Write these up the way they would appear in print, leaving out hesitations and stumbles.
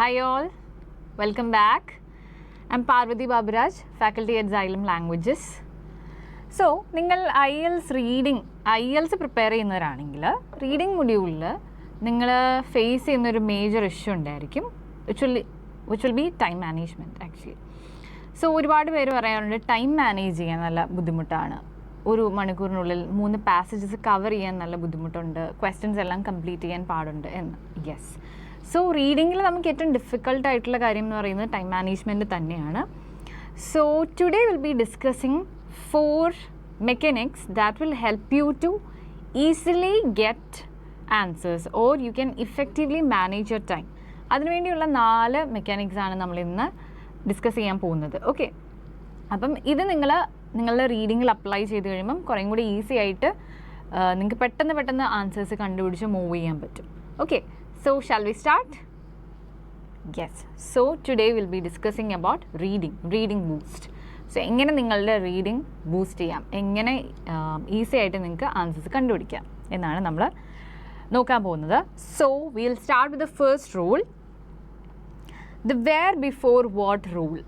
Hi all, welcome back. I'm Parvati Baburaj, faculty at Xylem Languages. So, നിങ്ങൾ IELTS prepare ചെയ്യുന്നവരാണെങ്കിൽ reading മൊഡ്യൂളിൽ നിങ്ങൾ face ചെയ്യുന്നൊരു major issue ഉണ്ടായിരിക്കും which will be time management actually. So ഒരുപാട് പേര് പറയാറുണ്ട് time manage ചെയ്യാൻ നല്ല ബുദ്ധിമുട്ടാണ്, ഒരു മണിക്കൂറിനുള്ളിൽ 3 പാസേജസ് കവർ ചെയ്യാൻ നല്ല ബുദ്ധിമുട്ടുണ്ട്, ക്വസ്റ്റ്യൻസ് എല്ലാം കംപ്ലീറ്റ് ചെയ്യാൻ പാടുണ്ട് എന്ന്. യെസ്, സോ റീഡിങ്ങിൽ നമുക്ക് ഏറ്റവും ഡിഫിക്കൽട്ട് ആയിട്ടുള്ള കാര്യം എന്ന് പറയുന്നത് ടൈം മാനേജ്മെൻറ്റ് തന്നെയാണ്. So today will be discussing 4 mechanics that will help you to easily get answers or you can effectively manage your time. അതിനുവേണ്ടിയുള്ള 4 മെക്കാനിക്സാണ് നമ്മൾ ഇന്ന് ഡിസ്കസ് ചെയ്യാൻ പോകുന്നത്. ഓക്കെ, അപ്പം ഇത് നിങ്ങളുടെ റീഡിങ്ങിൽ അപ്ലൈ ചെയ്ത് കഴിയുമ്പം കുറേയും കൂടി ഈസി ആയിട്ട് നിങ്ങൾക്ക് പെട്ടെന്ന് ആൻസേഴ്സ് കണ്ടുപിടിച്ച് മൂവ് ചെയ്യാൻ പറ്റും. Okay, so shall we start? Yes, so today we'll be discussing about reading boost. So എങ്ങനെ നിങ്ങളുടെ റീഡിംഗ് ബൂസ്റ്റ് ചെയ്യാം, എങ്ങനെ ഈസി ആയിട്ട് നിങ്ങൾക്ക് ആൻസേഴ്സ് കണ്ടുപിടിക്കാം എന്നാണ് നമ്മൾ നോക്കാൻ പോകുന്നത്. So we'll start with the first rule, the where before what rule.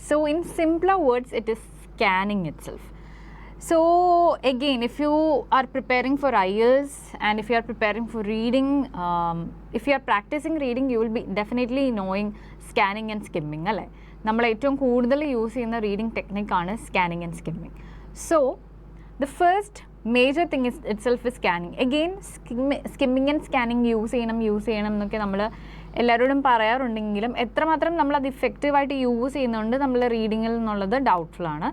So in simpler words it is scanning itself. So again, if you are preparing for IELTS and if you are preparing for reading, if you are practicing reading, you will be definitely knowing scanning and skimming. അല്ലേ, നമ്മൾ ഏറ്റവും കൂടുതൽ use ചെയ്യുന്ന reading ടെക്നിക്കാണ് scanning and skimming. So the first major thing itself is scanning. Again, skimming and scanning use ചെയ്യണം എന്നൊക്കെ നമ്മൾ എല്ലാവരോടും പറയാറുണ്ടെങ്കിലും എത്രമാത്രം നമ്മളത് ഇഫക്റ്റീവായിട്ട് യൂസ് ചെയ്യുന്നുണ്ട് നമ്മൾ റീഡിങ്ങിൽ എന്നുള്ളത് ഡൗട്ട്ഫുൾ ആണ്.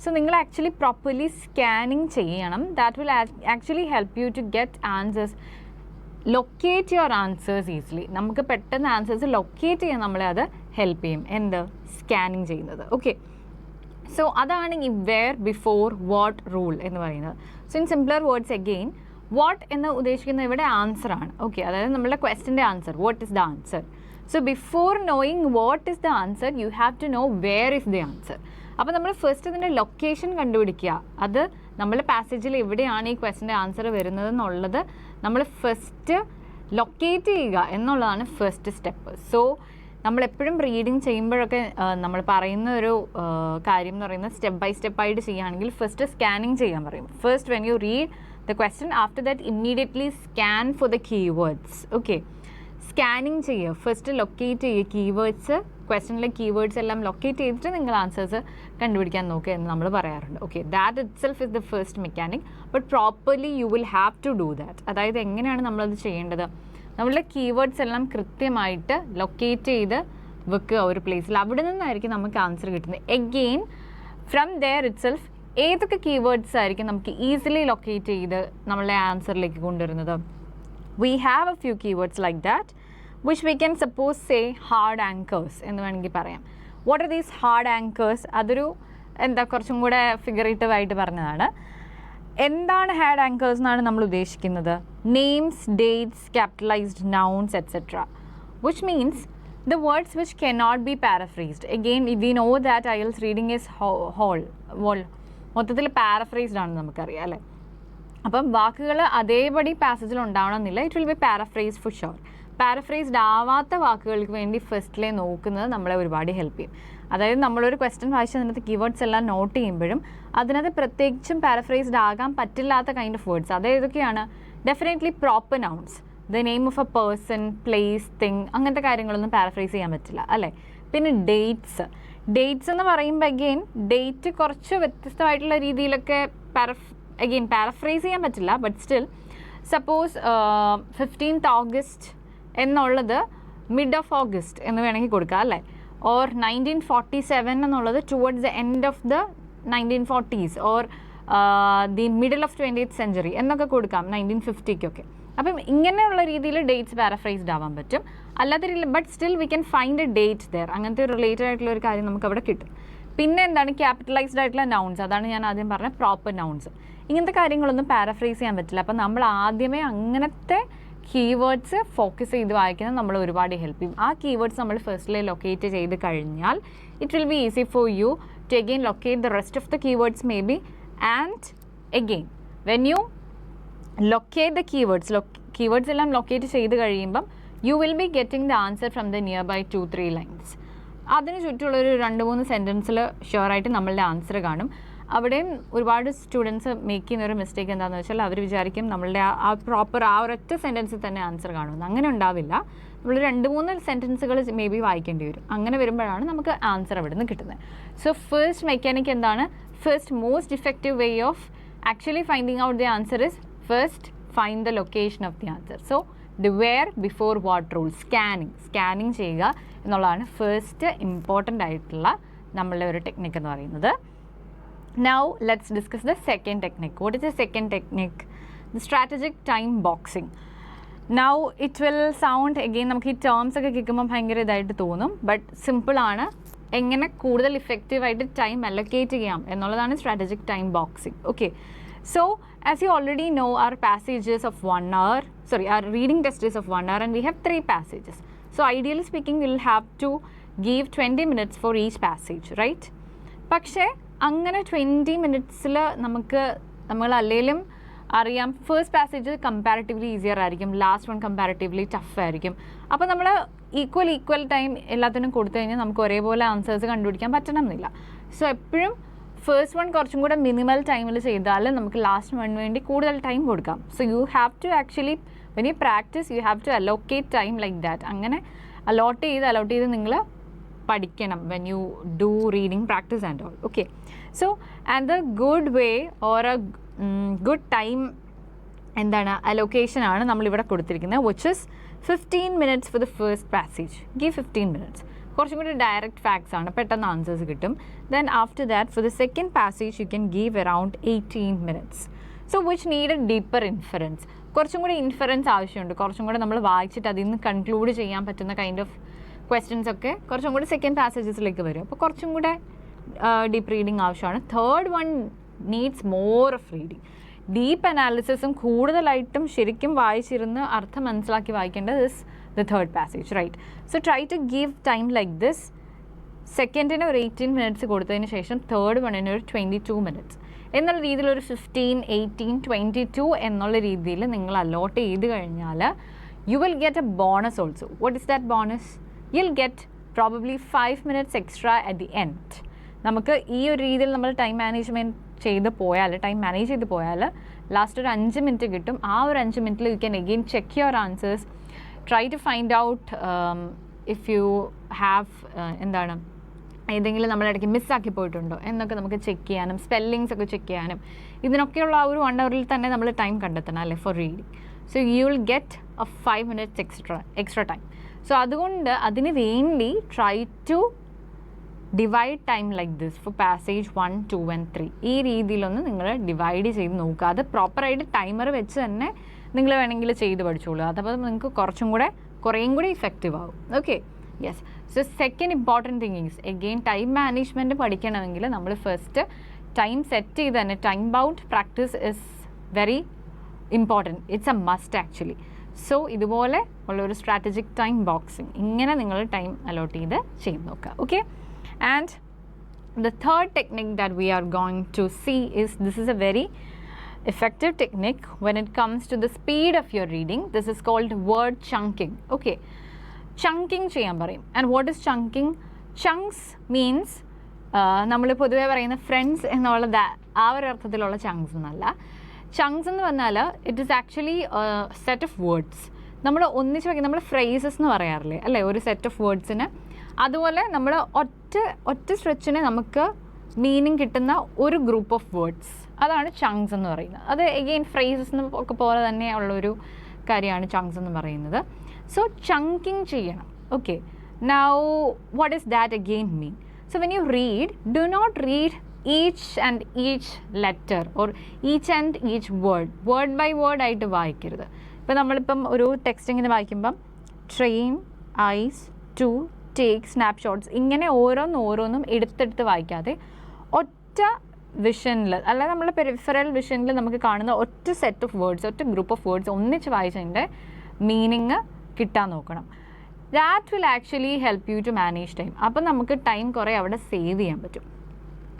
സോ നിങ്ങൾ ആക്ച്വലി പ്രോപ്പർലി സ്കാനിങ് ചെയ്യണം. That will actually help you to get answers, locate your answers easily. നമുക്ക് പെട്ടെന്ന് ആൻസേഴ്സ് ലൊക്കേറ്റ് ചെയ്യാൻ നമ്മളെ അത് ഹെൽപ്പ് ചെയ്യും, എന്ത് സ്കാനിങ് ചെയ്യുന്നത്. ഓക്കെ, സോ അതാണ് ഈ വെയർ ബിഫോർ വാട്ട് റൂൾ എന്ന് പറയുന്നത്. So in simpler words again, what എന്ന് ഉദ്ദേശിക്കുന്നത് ഇവിടെ ആൻസർ ആണ്. ഓക്കെ, അതായത് നമ്മളുടെ ക്വസ്റ്റ്യൻ്റെ answer, what is the answer. So before knowing what is the answer you have to know where is the answer. അപ്പോൾ നമ്മൾ ഫസ്റ്റ് ഇതിൻ്റെ ലൊക്കേഷൻ കണ്ടുപിടിക്കുക, അത് നമ്മളെ പാസേജിൽ എവിടെയാണ് ഈ ക്വസ്റ്റ്യൻ്റെ ആൻസർ വരുന്നത് എന്നുള്ളത് നമ്മൾ ഫസ്റ്റ് ലൊക്കേറ്റ് ചെയ്യുക എന്നുള്ളതാണ് ഫസ്റ്റ് സ്റ്റെപ്പ്. സോ നമ്മളെപ്പോഴും റീഡിങ് ചെയ്യുമ്പോഴൊക്കെ നമ്മൾ പറയുന്ന ഒരു കാര്യം എന്ന് പറയുന്നത് സ്റ്റെപ്പ് ബൈ സ്റ്റെപ്പായിട്ട് ചെയ്യുകയാണെങ്കിൽ ഫസ്റ്റ് സ്കാനിങ് ചെയ്യാൻ പറയും. First when you read the question, after that immediately scan for the keywords. Okay, scanning ചെയ്യുക, ഫസ്റ്റ് ലൊക്കേറ്റ് ചെയ്യുക കീവേഡ്സ്, ക്വസ്റ്റനിലെ കീവേഡ്സ് എല്ലാം ലൊക്കേറ്റ് ചെയ്തിട്ട് നിങ്ങൾ ആൻസേഴ്സ് കണ്ടുപിടിക്കാൻ നോക്കുക എന്ന് നമ്മൾ പറയാറുണ്ട്. Okay, that itself is the first mechanic, but properly you will have to do that. അതായത് എങ്ങനെയാണ് നമ്മളത് ചെയ്യേണ്ടത്, നമ്മളുടെ കീവേഡ്സ് എല്ലാം കൃത്യമായിട്ട് ലൊക്കേറ്റ് ചെയ്ത് വെക്കുക ഒരു പ്ലേസിൽ, അവിടെ നിന്നായിരിക്കും നമുക്ക് ആൻസർ കിട്ടുന്നത്. എഗെയിൻ ഫ്രം ദെയർ ഇറ്റ്സെൽഫ് ഏതൊക്കെ കീവേഡ്സ് ആയിരിക്കും നമുക്ക് ഈസിലി ലൊക്കേറ്റ് ചെയ്ത് നമ്മളെ ആൻസറിലേക്ക് കൊണ്ടുവരുന്നത്. We have A few keywords like that which we can suppose say hard anchors എന്ന് വേണമെങ്കിൽ പറയാം. What are these hard anchors? അതൊരു കുറച്ചും കൂടെ ഫിഗറേറ്റീവ് ആയിട്ട് പറഞ്ഞതാണ്. എന്താണ് ഹാർഡ് ആങ്കേഴ്സ് എന്നാണ് നമ്മൾ ഉദ്ദേശിക്കുന്നത്? Names, dates, capitalised nouns et cetera, which means the words which cannot be paraphrased. Again, we know that IELTS reading is whole മൊത്തത്തിൽ പാരഫ്രൈസ്ഡ് ആണെന്ന് നമുക്കറിയാം അല്ലേ. അപ്പം വാക്കുകൾ അതേപടി പാസേജിൽ ഉണ്ടാവണമെന്നില്ല, it will be paraphrased for sure. Paraphrased ആവാത്ത വാക്കുകൾക്ക് വേണ്ടി ഫസ്റ്റിലെ നോക്കുന്നത് നമ്മളെ ഒരുപാട് ഹെൽപ്പ് ചെയ്യും. അതായത് നമ്മളൊരു ക്വസ്റ്റ്യൻ വായിച്ച് അതിനകത്ത് കീവേഡ്സ് എല്ലാം നോട്ട് ചെയ്യുമ്പോഴും അതിനകത്ത് പ്രത്യേകിച്ചും പാരഫ്രൈസ്ഡ് ആകാൻ പറ്റില്ലാത്ത കൈൻഡ് ഓഫ് വേർഡ്സ് അത് ഏതൊക്കെയാണ്? Definitely proper nouns, the name of A person, place, thing, അങ്ങനത്തെ കാര്യങ്ങളൊന്നും പാരഫ്രൈസ് ചെയ്യാൻ പറ്റില്ല അല്ലേ. പിന്നെ ഡേറ്റ്സ് എന്ന് പറയുമ്പോൾ അഗെയിൻ ഡേറ്റ് കുറച്ച് വ്യത്യസ്തമായിട്ടുള്ള രീതിയിലൊക്കെ പാരഫ്രൈസ് ചെയ്യാൻ പറ്റില്ല, but still suppose 15th August എന്നുള്ളത് മിഡ് ഓഫ് ഓഗസ്റ്റ് എന്ന് വേണമെങ്കിൽ കൊടുക്കാം അല്ലേ. ഓർ 1947 എന്നുള്ളത് towards the end of the 1940s or the middle of 20th century എന്നൊക്കെ കൊടുക്കാം, 1950-ക്കൊക്കെ. അപ്പം ഇങ്ങനെയുള്ള രീതിയിൽ ഡേറ്റ്സ് പാരഫ്രൈസ്ഡ് ആവാൻ പറ്റും. അല്ലാത്ത രീതിയിൽ but still we can find a date there, അങ്ങനത്തെ ഒരു റിലേറ്റഡ് ആയിട്ടുള്ള ഒരു കാര്യം നമുക്ക് അവിടെ കിട്ടും. പിന്നെ എന്താണ് ക്യാപിറ്റലൈസ്ഡ് ആയിട്ടുള്ള നൗൺസ്, അതാണ് ഞാൻ ആദ്യം പറഞ്ഞ പ്രോപ്പർ നൗൺസ്. ഇങ്ങനത്തെ കാര്യങ്ങളൊന്നും പാരഫ്രൈസ് ചെയ്യാൻ പറ്റില്ല. അപ്പം നമ്മൾ ആദ്യമേ അങ്ങനത്തെ കീവേഡ്സ് ഫോക്കസ് ചെയ്ത് വായിക്കുന്നത് നമ്മൾ ഒരുപാട് ഹെൽപ്പ് ചെയ്യും. ആ കീവേഡ്സ് നമ്മൾ ഫസ്റ്റിലെ ലൊക്കേറ്റ് ചെയ്ത് കഴിഞ്ഞാൽ it will be easy for you to again locate the rest of the keywords maybe. And again when you locate the keywords എല്ലാം ലൊക്കേറ്റ് ചെയ്ത് കഴിയുമ്പം you will be getting the answer from the nearby 2-3 lines. അതിന് ചുറ്റുമുള്ളൊരു 2-3 സെൻറ്റൻസിൽ ഷുവറായിട്ട് നമ്മളുടെ answer കാണും. അവിടെയും ഒരുപാട് students make ചെയ്യുന്നൊരു mistake എന്താണെന്ന് വെച്ചാൽ അവർ വിചാരിക്കും നമ്മളുടെ ആ പ്രോപ്പർ ആ ഒരൊറ്റ സെൻറ്റൻസിൽ തന്നെ ആൻസർ കാണുമെന്ന്. അങ്ങനെ ഉണ്ടാവില്ല. നമ്മൾ 2-3 സെൻറ്റൻസുകൾ മേ ബി വായിക്കേണ്ടി വരും. അങ്ങനെ വരുമ്പോഴാണ് നമുക്ക് ആൻസർ അവിടെ നിന്ന് കിട്ടുന്നത്. സോ ഫസ്റ്റ് മെക്കാനിക് എന്താണ്? First most effective way of actually finding out the answer is first find the location of the answer. So the where before what rule, scanning ചെയ്യുക എന്നുള്ളതാണ് ഫസ്റ്റ് ഇമ്പോർട്ടൻ്റ് ആയിട്ടുള്ള നമ്മളുടെ ഒരു technique എന്ന് പറയുന്നത്. Now let's discuss the second technique. What is the second technique? The strategic time boxing. Now it will sound again നമുക്ക് ഈ terms ഒക്കെ കേൾക്കുമ്പോൾ ഭയങ്കര ഇതായിട്ട് തോന്നും, ബട്ട് സിമ്പിളാണ്. എങ്ങനെ കൂടുതൽ ഇഫക്റ്റീവായിട്ട് ടൈം അലൊക്കേറ്റ് ചെയ്യാം എന്നുള്ളതാണ് strategic time boxing. Okay, so as you already know our passages of 1 hour, our reading test is of 1 hour and we have 3 passages. So ideally speaking we will have to give 20 minutes for each passage, right? പക്ഷേ അങ്ങനെ 20 മിനിറ്റ്സിൽ നമ്മൾ അല്ലെങ്കിലും അറിയാം first passage comparatively easier ആയിരിക്കും, last one comparatively tough ആയിരിക്കും. അപ്പോൾ നമ്മൾ equal time എല്ലാത്തിനും കൊടുത്തു കഴിഞ്ഞാൽ നമുക്ക് ഒരേപോലെ ആൻസേഴ്സ് കണ്ടുപിടിക്കാൻ പറ്റണമെന്നില്ല. സോ എപ്പോഴും ഫസ്റ്റ് വൺ കുറച്ചും കൂടെ മിനിമൽ ടൈമിൽ ചെയ്താൽ നമുക്ക് ലാസ്റ്റ് വൺ വേണ്ടി കൂടുതൽ ടൈം കൊടുക്കാം. So you have to actually when you practice you have to allocate time like that. അങ്ങനെ അലോട്ട് ചെയ്ത് നിങ്ങൾ പഠിക്കണം when you do reading practice and all. Okay, so and the good way or a good time എന്താണ് allocation ആണ് നമ്മളിവിടെ കൊടുത്തിരിക്കുന്നത്, which is 15 minutes for the first passage. Give 15 minutes. കുറച്ചും കൂടി ഡയറക്റ്റ് ഫാക്ട്സ് ആണ്, പെട്ടെന്ന് ആൻസേഴ്സ് കിട്ടും. Then after that for the second passage you can give around 18 minutes. So which need a deeper inference. കുറച്ചും കൂടി ഇൻഫറൻസ് ആവശ്യമുണ്ട്, കുറച്ചും കൂടെ നമ്മൾ വായിച്ചിട്ട് അതിൽ നിന്ന് കൺക്ലൂഡ് ചെയ്യാൻ പറ്റുന്ന കൈൻഡ് ഓഫ് ക്വസ്റ്റ്യൻസ് ഒക്കെ കുറച്ചും കൂടി സെക്കൻഡ് പാസേജസിലേക്ക് വരും. അപ്പോൾ കുറച്ചും കൂടെ ഡീപ്പ് റീഡിങ് ആവശ്യമാണ്. Third one needs more of reading, deep അനാലിസിസും കൂടുതലായിട്ടും ശരിക്കും വായിച്ചിരുന്ന് അർത്ഥം മനസ്സിലാക്കി വായിക്കേണ്ടത് is the third passage, right? So try to give time like this. സെക്കൻഡിന് ഒരു 18 മിനിറ്റ്സ് കൊടുത്തതിന് ശേഷം തേർഡ് വണ്ണിന് ഒരു 22 മിനിറ്റ്സ് എന്നുള്ള രീതിയിൽ ഒരു 15, 18, 22 എന്നുള്ള രീതിയിൽ നിങ്ങൾ അലോട്ട് ചെയ്ത് കഴിഞ്ഞാൽ U will get A bonus also. What is that bonus? you'll get probably 5 minutes extra at the end. നമുക്ക് ഈ ഒരു രീതിയിൽ നമ്മൾ ടൈം മാനേജ് ചെയ്ത് പോയാൽ ലാസ്റ്റ് ഒരു 5 മിനിറ്റ് കിട്ടും. ആ ഒരു 5 മിനിറ്റിൽ you can again check your answers, try to find out if you have എന്താണ് ഏതെങ്കിലും നമ്മളിടയ്ക്ക് മിസ്സാക്കി പോയിട്ടുണ്ടോ എന്നൊക്കെ നമുക്ക് ചെക്ക് ചെയ്യാനും സ്പെല്ലിങ്സ് ഒക്കെ ചെക്ക് ചെയ്യാനും ഇതിനൊക്കെയുള്ള ആ ഒരു 1 hour തന്നെ നമ്മൾ ടൈം കണ്ടെത്തണം അല്ലേ for reading. So you will get a 5 minutes extra time. So അതുകൊണ്ട് അതിന് വേണ്ടി try to divide time like this for passage 1, 2 and 3. ഈ രീതിയിലൊന്ന് നിങ്ങൾ ഡിവൈഡ് ചെയ്ത് നോക്കുക. അത് പ്രോപ്പറായിട്ട് ടൈമർ വെച്ച് തന്നെ നിങ്ങൾ വേണമെങ്കിൽ ചെയ്ത് പഠിച്ചോളൂ. അതപ്പോൾ നിങ്ങൾക്ക് കുറേയും കൂടി ഇഫക്റ്റീവ് ആവും. Okay, yes. So second important thing is again time management പഠിക്കണമെങ്കിൽ നമ്മൾ ഫസ്റ്റ് ടൈം സെറ്റ് ചെയ്ത് തന്നെ time bound practice is very important. It's A must actually. So ഇതുപോലെ ഉള്ളൊരു സ്ട്രാറ്റജിക് ടൈം ബോക്സിങ് ഇങ്ങനെ നിങ്ങൾ ടൈം അലോട്ട് ചെയ്ത് നോക്കുക. Okay, and the third technique that we are going to see is this is a very effective technique when it comes to the speed of your reading. This is called word chunking. Okay, chunking ചെയ്യാൻ പറയും. And what is chunking? Chunks means നമ്മൾ പൊതുവേ പറയുന്ന friends എന്നുള്ള ആ ഒരു അർത്ഥത്തിലുള്ള chunks എന്നല്ല. ചങ്ക്സ് എന്ന് പറഞ്ഞാൽ it is actually set of words. നമ്മൾ ഒന്നിച്ച് വയ്ക്കും, നമ്മൾ ഫ്രേസസ് എന്ന് പറയാറില്ലേ അല്ലേ ഒരു സെറ്റ് ഓഫ് വേർഡ്സിന്. അതുപോലെ നമ്മൾ ഒറ്റ സ്ട്രെച്ചിന് നമുക്ക് മീനിങ് കിട്ടുന്ന ഒരു ഗ്രൂപ്പ് ഓഫ് വേർഡ്സ്, അതാണ് ചങ്ക്സ് എന്ന് പറയുന്നത്. അത് എഗെയിൻ ഫ്രേസസ് ഒക്കെ പോലെ തന്നെ ഉള്ളൊരു കാര്യമാണ് ചങ്ക്സ് എന്ന് പറയുന്നത്. സോ ചങ്കിങ് ചെയ്യണം. Okay, now what is that again mean? So when you read, do not read each and each letter or each and each word by word ആയിട്ട് വായിക്കരുത്. ഇപ്പോൾ നമ്മളിപ്പം ഒരു ടെക്സ്റ്റ് ഇങ്ങനെ വായിക്കുമ്പം train, eyes, to, take, snapshots ഇങ്ങനെ ഓരോന്നും എടുത്തെടുത്ത് വായിക്കാതെ ഒറ്റ വിഷനിൽ അല്ലാതെ നമ്മളെ പെരിഫറൽ വിഷനിൽ നമുക്ക് കാണുന്ന ഒറ്റ സെറ്റ് ഓഫ് വേർഡ്സ്, ഒറ്റ ഗ്രൂപ്പ് ഓഫ് വേർഡ്സ് ഒന്നിച്ച് വായിച്ചതിൻ്റെ മീനിങ് കിട്ടാൻ നോക്കണം. That will actually help you to manage time. അപ്പം നമുക്ക് ടൈം കുറേ അവിടെ സേവ് ചെയ്യാൻ പറ്റും.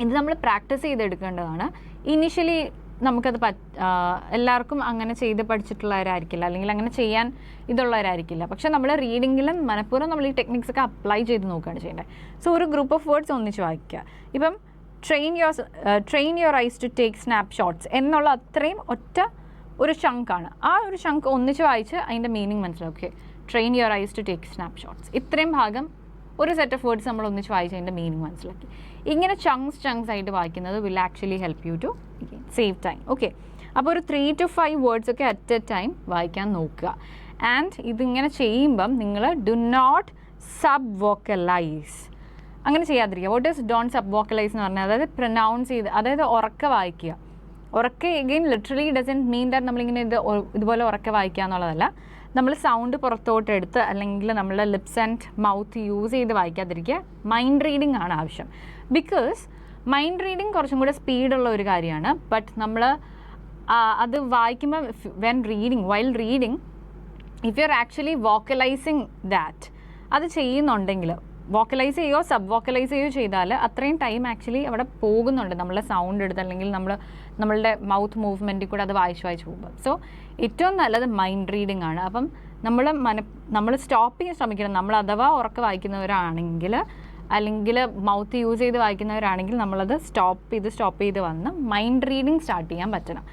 ഇത് നമ്മൾ പ്രാക്ടീസ് ചെയ്തെടുക്കേണ്ടതാണ്. ഇനിഷ്യലി നമുക്കത് എല്ലാവർക്കും അങ്ങനെ ചെയ്ത് പഠിച്ചിട്ടുള്ളവരായിരിക്കില്ല, അല്ലെങ്കിൽ അങ്ങനെ ചെയ്യാൻ ഇതുള്ളവരായിരിക്കില്ല. പക്ഷെ നമ്മൾ റീഡിങ്ങിലും മനഃപൂർവ്വം നമ്മൾ ഈ ടെക്നിക്സ് ഒക്കെ അപ്ലൈ ചെയ്ത് നോക്കുകയാണ് ചെയ്യേണ്ടത്. സോ ഒരു ഗ്രൂപ്പ് ഓഫ് വേർഡ്സ് ഒന്നിച്ച് വായിക്കുക. ഇപ്പം train your eyes to take snapshots എന്നുള്ള അത്രയും ഒറ്റ ഒരു ചങ്കാണ്. ആ ഒരു ചങ്ക് ഒന്നിച്ച് വായിച്ച് അതിൻ്റെ മീനിങ് മനസ്സിലാവും. Okay, train your eyes to take snapshots, ഇത്രയും ഭാഗം ഒരു സെറ്റ് ഓഫ് വേർഡ്സ് നമ്മൾ ഒന്നിച്ച് വായിച്ച് അതിൻ്റെ മീനിങ് മനസ്സിലാക്കി. ഇങ്ങനെ ചങ്ക്സ് ആയിട്ട് വായിക്കുന്നത് will actually help you to save time. Okay, അപ്പോൾ ഒരു 3 to 5 വേർഡ്സ് ഒക്കെ അറ്റ് എ ടൈം വായിക്കാൻ നോക്കുക. ആൻഡ് ഇതിങ്ങനെ ചെയ്യുമ്പം നിങ്ങൾ ഡു നോട്ട് സബ് വോക്കലൈസ്, അങ്ങനെ ചെയ്യാതിരിക്കുക. വാട്ട് ഈസ് ഡോണ്ട് സബ് വോക്കലൈസ് എന്ന് പറഞ്ഞാൽ അതായത് പ്രൊനൗൺസ് ചെയ്ത്, അതായത് ഉറക്കെ വായിക്കുക. ഉറക്കെ again literally doesn't mean that നമ്മളിങ്ങനെ ഇതുപോലെ ഉറക്കെ വായിക്കുക എന്നുള്ളതല്ല. നമ്മൾ സൗണ്ട് പുറത്തോട്ട് എടുത്ത് അല്ലെങ്കിൽ നമ്മളുടെ ലിപ്സ് ആൻഡ് മൗത്ത് യൂസ് ചെയ്ത് വായിക്കാതിരിക്കുക. മൈൻഡ് റീഡിംഗ് ആണ് ആവശ്യം. ബിക്കോസ് മൈൻഡ് റീഡിംഗ് കുറച്ചും കൂടെ സ്പീഡുള്ള ഒരു കാര്യമാണ്. ബട്ട് നമ്മൾ അത് വായിക്കുമ്പോൾ while reading if you are actually vocalising that, അത് ചെയ്യുന്നുണ്ടെങ്കിൽ വോക്കലൈസ് ചെയ്യുകയോ സബ് വോക്കലൈസ് ചെയ്യുകയോ ചെയ്താൽ അത്രയും ടൈം ആക്ച്വലി അവിടെ പോകുന്നുണ്ട്. നമ്മളെ സൗണ്ട് എടുത്ത് അല്ലെങ്കിൽ നമ്മളുടെ മൗത്ത് മൂവ്മെൻറ്റിൽ കൂടെ അത് വായിച്ച് പോകുമ്പോൾ. സോ ഏറ്റവും നല്ലത് മൈൻഡ് റീഡിംഗ് ആണ്. അപ്പം നമ്മൾ സ്റ്റോപ്പ് ചെയ്യാൻ ശ്രമിക്കണം. നമ്മൾ അഥവാ ഉറക്കെ വായിക്കുന്നവരാണെങ്കിൽ അല്ലെങ്കിൽ മൗത്ത് യൂസ് ചെയ്ത് വായിക്കുന്നവരാണെങ്കിൽ നമ്മളത് സ്റ്റോപ്പ് ചെയ്ത് വന്ന് മൈൻഡ് റീഡിങ് സ്റ്റാർട്ട് ചെയ്യാൻ പറ്റണം.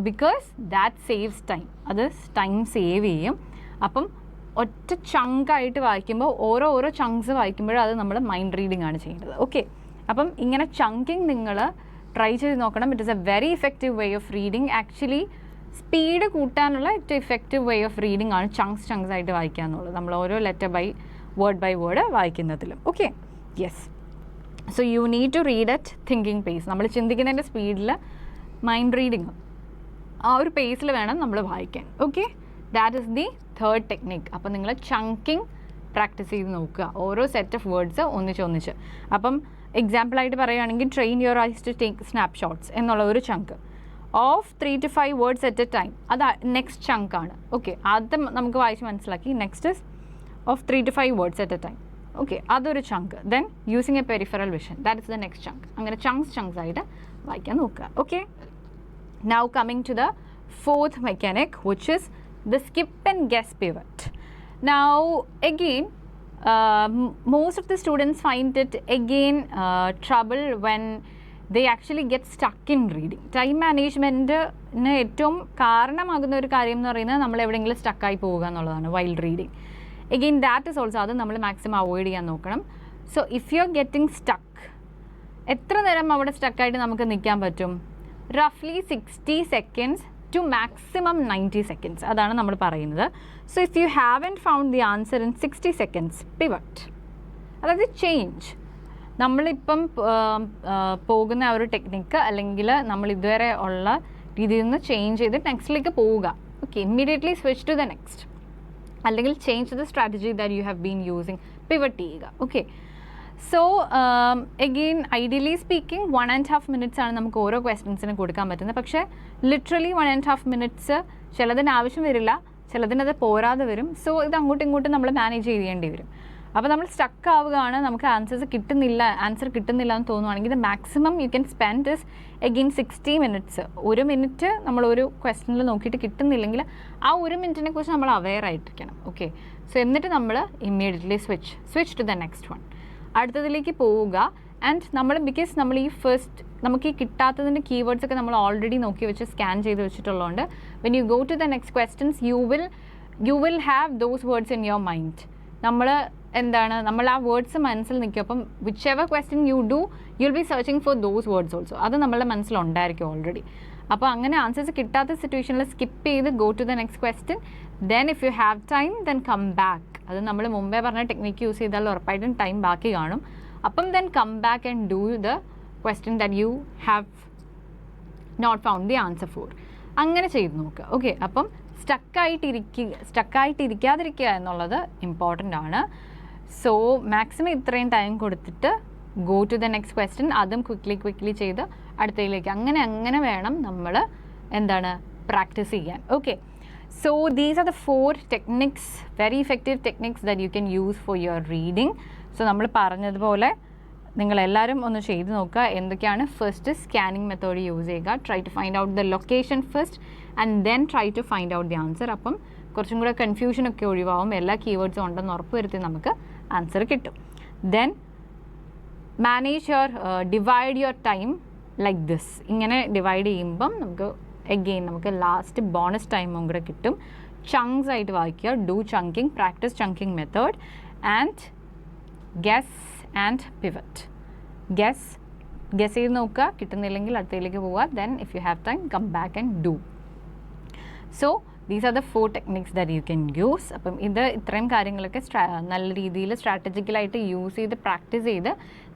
ബിക്കോസ് ദാറ്റ് സേവ്സ് ടൈം, അത് ടൈം സേവ് ചെയ്യും. അപ്പം ഒറ്റ ചങ്കായിട്ട് വായിക്കുമ്പോൾ ഓരോ ചങ്ക്സ് വായിക്കുമ്പോഴും അത് നമ്മൾ മൈൻഡ് റീഡിംഗ് ആണ് ചെയ്യേണ്ടത്. ഓക്കെ, അപ്പം ഇങ്ങനെ ചങ്കിങ് നിങ്ങൾ ട്രൈ ചെയ്ത് നോക്കണം. It is a very effective way of reading. Actually speed കൂട്ടാനുള്ള ഏറ്റവും ഇഫക്റ്റീവ് വേ ഓഫ് റീഡിംഗ് ആണ് ചങ്ക്സ് ആയിട്ട് വായിക്കുക എന്നുള്ളത്, നമ്മൾ ഓരോ ലെറ്റർ ബൈ വേർഡ് വായിക്കുന്നതിലും. Okay, yes. So you need to read at thinking pace. നമ്മൾ ചിന്തിക്കുന്നതിൻ്റെ സ്പീഡിൽ മൈൻഡ് റീഡിങ് ആ ഒരു പേസിൽ വേണം നമ്മൾ വായിക്കാൻ. Okay, that is the third technique. അപ്പോൾ നിങ്ങൾ ചങ്കിങ് പ്രാക്ടീസ് ചെയ്ത് നോക്കുക, ഓരോ സെറ്റ് ഓഫ് വേർഡ്സ് ഒന്നിച്ച്. അപ്പം എക്സാമ്പിളായിട്ട് പറയുകയാണെങ്കിൽ train your eyes to take snapshots എന്നുള്ള ഒരു chunk of 3 to 5 words at a time, അത് നെക്സ്റ്റ് ചങ്കാണ്. ഓക്കെ, ആദ്യം നമുക്ക് വായിച്ച് മനസ്സിലാക്കി. Next is of 3 to 5 words at a time. Okay, അതൊരു chunk. Then using a peripheral vision, that is the next chunk. അങ്ങനെ ചങ്ക്സ് ആയിട്ട് വായിക്കാൻ നോക്കുക. Okay, now coming to the fourth mechanic, which is the skip and guess pivot. Now again, most of the students find it trouble when they actually get stuck in reading. Time management ന് ഏറ്റവും കാരണമാകുന്ന ഒരു കാര്യം എന്ന് പറയുന്നത് നമ്മൾ എവിടെയെങ്കിലും സ്റ്റക്കായി പോവുക എന്നുള്ളതാണ് while reading. Again that is also, അത് നമ്മൾ മാക്സിമം അവോയ്ഡ് ചെയ്യാൻ നോക്കണം. So if you are getting stuck, എത്ര നേരം അവിടെ സ്റ്റക്കായിട്ട് നമുക്ക് നിൽക്കാൻ പറ്റും? റഫ്ലി 60 seconds to maximum 90 seconds, അതാണ് നമ്മൾ പറയുന്നത്. So if you haven't found the answer in 60 seconds, pivot, അതായത് ചേഞ്ച്. നമ്മളിപ്പം പോകുന്ന ആ ഒരു ടെക്നിക്ക് അല്ലെങ്കിൽ നമ്മൾ ഇതുവരെ ഉള്ള രീതിയിൽ നിന്ന് ചേഞ്ച് ചെയ്ത് നെക്സ്റ്റിലേക്ക് പോവുക. Okay, immediately switch to the next, അല്ലെങ്കിൽ change the strategy that you have been using, pivot ചെയ്യുക. Okay, so again ideally speaking 1.5 minutes ആണ് നമുക്ക് ഓരോ ക്വസ്റ്റ്യൻസിന് കൊടുക്കാൻ പറ്റുന്നത്. പക്ഷേ ലിറ്ററലി 1.5 minutes ചിലതിന് ആവശ്യം വരില്ല, ചിലതിനത് പോരാതെ വരും. സോ ഇത് അങ്ങോട്ടും ഇങ്ങോട്ടും നമ്മൾ മാനേജ് ചെയ്യേണ്ടി വരും. അപ്പോൾ നമ്മൾ സ്റ്റക്ക് ആവുകയാണ്, നമുക്ക് ആൻസർ കിട്ടുന്നില്ല എന്ന് തോന്നുവാണെങ്കിൽ maximum you can spend is again 60 minutes. 1 minute നമ്മളൊരു ക്വസ്റ്റ്യനിൽ നോക്കിയിട്ട് കിട്ടുന്നില്ലെങ്കിൽ ആ 1 minute കുറിച്ച് നമ്മൾ അവെയർ ആയിട്ടിരിക്കണം. ഓക്കെ, സോ എന്നിട്ട് നമ്മൾ immediately switch to the next one, അടുത്തതിലേക്ക് പോവുക. ആൻഡ് ബിക്കോസ് നമ്മൾ നമുക്ക് ഈ കിട്ടാത്തതിൻ്റെ കീവേഡ്സ് ഒക്കെ നമ്മൾ ഓൾറെഡി നോക്കി വെച്ച് സ്കാൻ ചെയ്ത് വെച്ചിട്ടുള്ളതുകൊണ്ട് when you go to the next questions you will have those words in your mind. നമ്മൾ ആ വേർഡ്സ് മനസ്സിൽ നിൽക്കും. അപ്പം whichever question you do you will be searching for those words also, അത് നമ്മളുടെ മനസ്സിലുണ്ടായിരിക്കും ഓൾറെഡി. അപ്പോൾ അങ്ങനെ ആൻസേഴ്സ് കിട്ടാത്ത സിറ്റുവേഷനിൽ സ്കിപ്പ് ചെയ്ത് go to the next question. Then if you have time then come back. അത് നമ്മൾ മുമ്പേ പറഞ്ഞ ടെക്നിക്ക് യൂസ് ചെയ്താൽ ഉറപ്പായിട്ടും ടൈം ബാക്കി കാണും. അപ്പം then come back and do the question that you have not found the answer for. അങ്ങനെ ചെയ്ത് നോക്കുക. ഓക്കെ, അപ്പം സ്റ്റക്കായിട്ടിരിക്കാതിരിക്കുക എന്നുള്ളത് ഇമ്പോർട്ടൻ്റ് ആണ്. സോ മാക്സിമം ഇത്രയും ടൈം കൊടുത്തിട്ട് go to the next question, അതും ക്വിക്ക്ലി ചെയ്ത് അടുത്തതിലേക്ക് അങ്ങനെ വേണം നമ്മൾ പ്രാക്ടീസ് ചെയ്യാൻ. Okay, so these are the 4 techniques, very effective techniques that you can use for your reading. So നമ്മൾ പറഞ്ഞതുപോലെ നിങ്ങളെല്ലാവരും ഒന്ന് ചെയ്ത് നോക്കുക. എന്തൊക്കെയാണ്? ഫസ്റ്റ് സ്കാനിങ് മെത്തേഡ് യൂസ് ചെയ്യുക. Try to find out the location first and then try to find out the answer. അപ്പം കുറച്ചും കൂടെ കൺഫ്യൂഷനൊക്കെ ഒഴിവാകും. എല്ലാ കീവേഡ്സും ഉണ്ടെന്ന് ഉറപ്പ് വരുത്തി നമുക്ക് ആൻസർ കിട്ടും. Then manage your divide your time like this. ഇങ്ങനെ ഡിവൈഡ് ചെയ്യുമ്പം നമുക്ക് എഗെയിൻ നമുക്ക് ലാസ്റ്റ് ബോണസ് ടൈമും കൂടെ കിട്ടും. ചങ്ക്സ് ആയിട്ട് വായിക്കുക. Do chunking, practice chunking method and guess and pivot. Guess ചെയ്ത് നോക്കുക. കിട്ടുന്നില്ലെങ്കിൽ അടുത്തതിലേക്ക് പോവുക. Then if you have time come back and do. So these are the 4 techniques that you can use. അപ്പം ഇത്രയും കാര്യങ്ങളൊക്കെ നല്ല രീതിയിൽ സ്ട്രാറ്റജിക്കലായിട്ട് യൂസ് ചെയ്ത് പ്രാക്ടീസ് ചെയ്ത്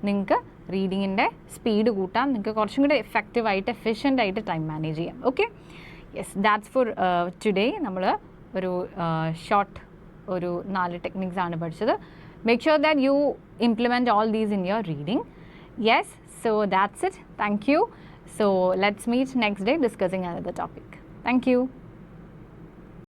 നിങ്ങൾക്ക് റീഡിങ്ങിൻ്റെ സ്പീഡ് കൂട്ടാം. നിങ്ങൾക്ക് കുറച്ചും കൂടെ എഫക്റ്റീവായിട്ട് എഫിഷ്യൻ്റായിട്ട് ടൈം മാനേജ് ചെയ്യാം. Okay, yes, that's for today. നമ്മൾ ഒരു ഷോർട്ട് ഒരു 4 ടെക്നിക്സ് ആണ് പഠിച്ചത്. Make sure that you implement all these in your reading. Yes, so that's it. Thank you. So let's meet next day discussing another topic. Thank you.